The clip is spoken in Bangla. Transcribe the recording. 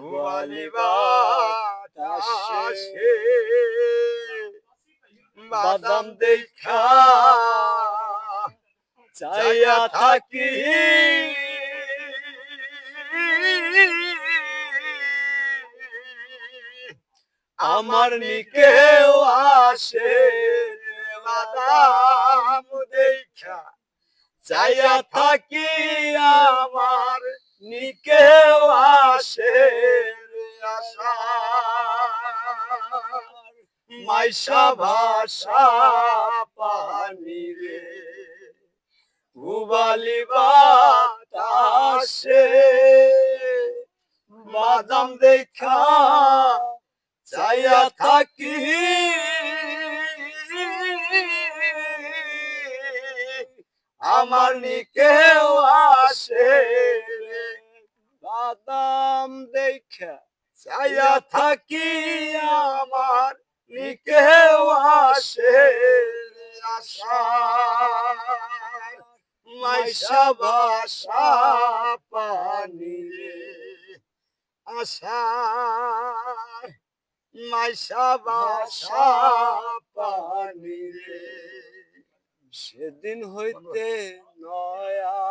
পুবালি বাতাসে বাদাম দেখা চাইয়া থাকি আমার নিকেও আসে বাদাম দেখা চাইয়া থাকি আমার নিকেও আসে আশা মাইশা ভাষা পানি রে পুবালি বাতাসে বাদাম দেখা চাইয়া থাকি আমার নিকেও আসে বাদাম দেখা চাইয়া থাকি আমার নিকেও আসে আশা মাইশা ভাষা পানি আশা মাইশা ভাষা পানি রে সেদিন হইতে নয়া